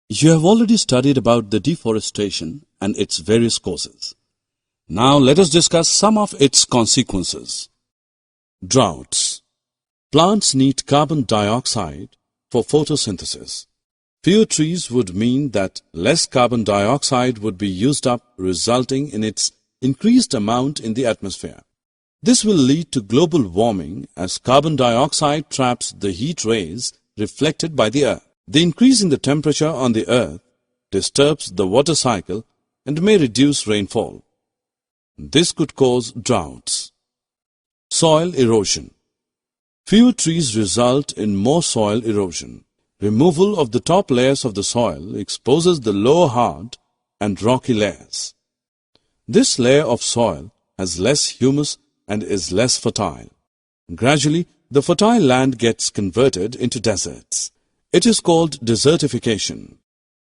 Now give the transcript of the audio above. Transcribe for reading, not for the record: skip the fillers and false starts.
You have already studied about the deforestation and its various causes. Now let us discuss some of its consequences. Droughts. Plants need carbon dioxide for photosynthesis. Fewer trees would mean that less carbon dioxide would be used up, resulting in its increased amount in the atmosphere. This will lead to global warming as carbon dioxide traps the heat rays reflected by the Earth. The increase in the temperature on the Earth disturbs the water cycle and may reduce rainfall. This could cause droughts. Soil erosion. Fewer trees result in more soil erosion. Removal of the top layers of the soil exposes the lower hard and rocky layers. This layer of soil has less humus and is less fertile. Gradually, the fertile land gets converted into deserts. It is called desertification.